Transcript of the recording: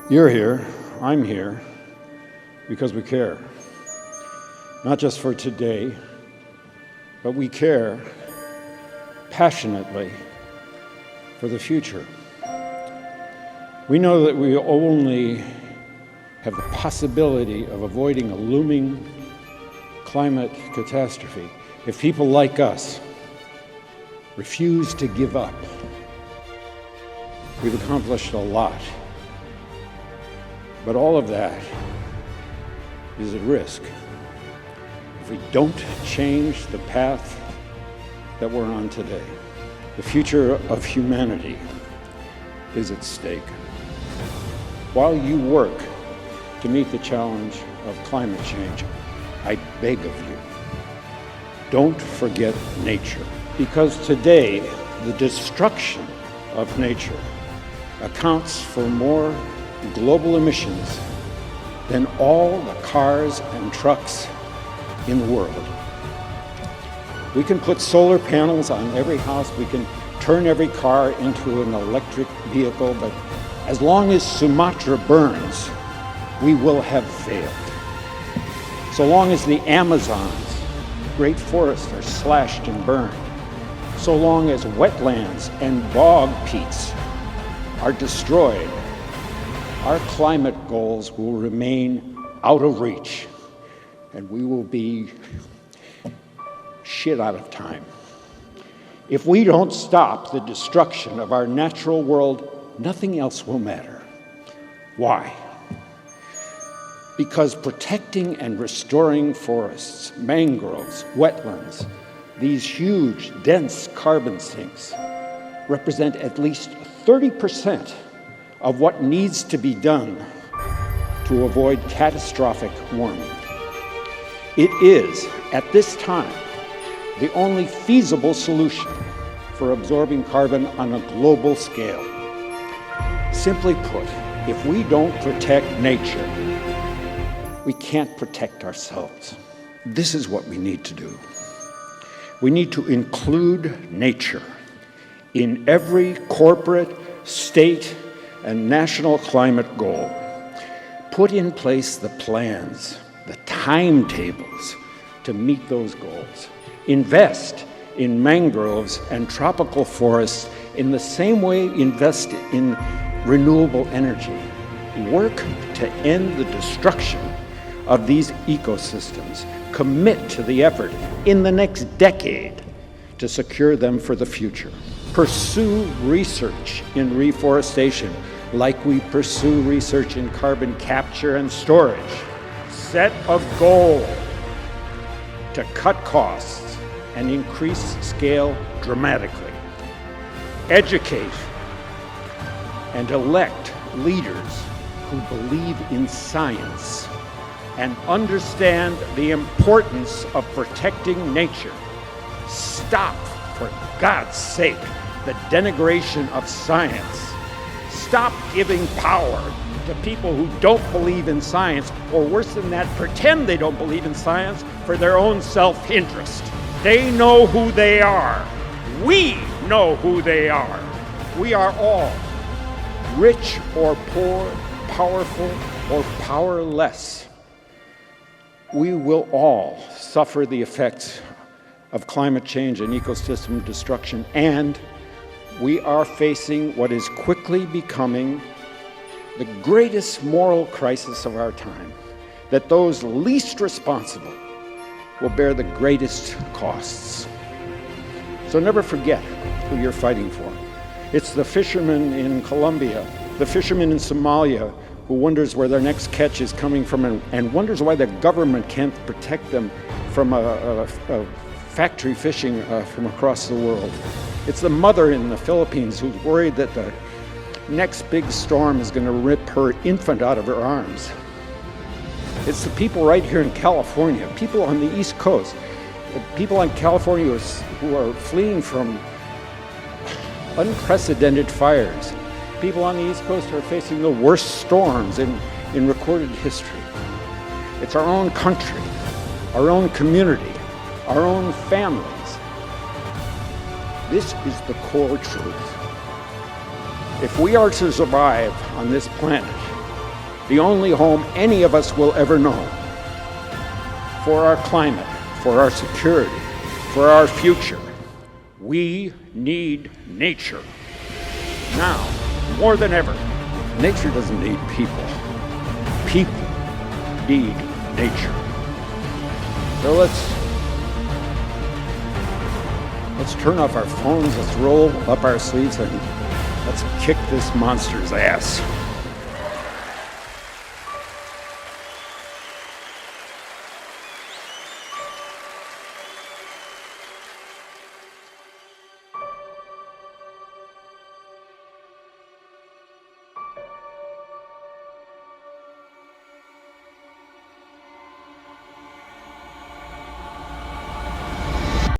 You're here, I'm here, because we care. Not just for today, but we care passionately for the future. We know that we only have the possibility of avoiding a looming climate catastrophe if people like us refuse to give up. We've accomplished a lot, but all of that is at risk if we don't change the path that we're on today. The future of humanity is at stake. While you work to meet the challenge of climate change, I beg of you, don't forget nature. Because today, the destruction of nature accounts for more global emissions than all the cars and trucks in the world. We can put solar panels on every house, we can turn every car into an electric vehicle, but as long as Sumatra burns, we will have failed. So long as the Amazon's great forests are slashed and burned, so long as wetlands and bog peats are destroyed, our climate goals will remain out of reach, and we will be shit out of time. If we don't stop the destruction of our natural world, nothing else will matter. Why? Because protecting and restoring forests, mangroves, wetlands, these huge, dense carbon sinks represent at least 30% of what needs to be done to avoid catastrophic warming. It is, at this time, the only feasible solution for absorbing carbon on a global scale. Simply put, if we don't protect nature, we can't protect ourselves. This is what we need to do. We need to include nature in every corporate, state, and national climate goal. Put in place the plans, the timetables to meet those goals. Invest in mangroves and tropical forests in the same way invest in renewable energy. Work to end the destruction of these ecosystems. Commit to the effort in the next decade to secure them for the future. Pursue research in reforestation like we pursue research in carbon capture and storage. Set a goal to cut costs and increase scale dramatically. Educate and elect leaders who believe in science and understand the importance of protecting nature. Stop, for God's sake, the denigration of science. Stop giving power to people who don't believe in science, or worse than that, pretend they don't believe in science for their own self-interest. They know who they are. We know who they are. We are all, rich or poor, powerful or powerless. We will all suffer the effects of climate change and ecosystem destruction, and we are facing what is quickly becoming the greatest moral crisis of our time, that those least responsible will bear the greatest costs. So never forget who you're fighting for. It's the fisherman in Colombia, the fisherman in Somalia, who wonders where their next catch is coming from and wonders why the government can't protect them from a factory fishing from across the world. It's the mother in the Philippines who's worried that the next big storm is going to rip her infant out of her arms. It's the people right here in California, people on the East Coast, people in California who are fleeing from unprecedented fires. People on the East Coast are facing the worst storms in recorded history. It's our own country, our own community, our own families. This is the core truth. If we are to survive on this planet, the only home any of us will ever know. For our climate, for our security, for our future, we need nature. Now, more than ever, nature doesn't need people. People need nature. So let's turn off our phones, let's roll up our sleeves, and let's kick this monster's ass.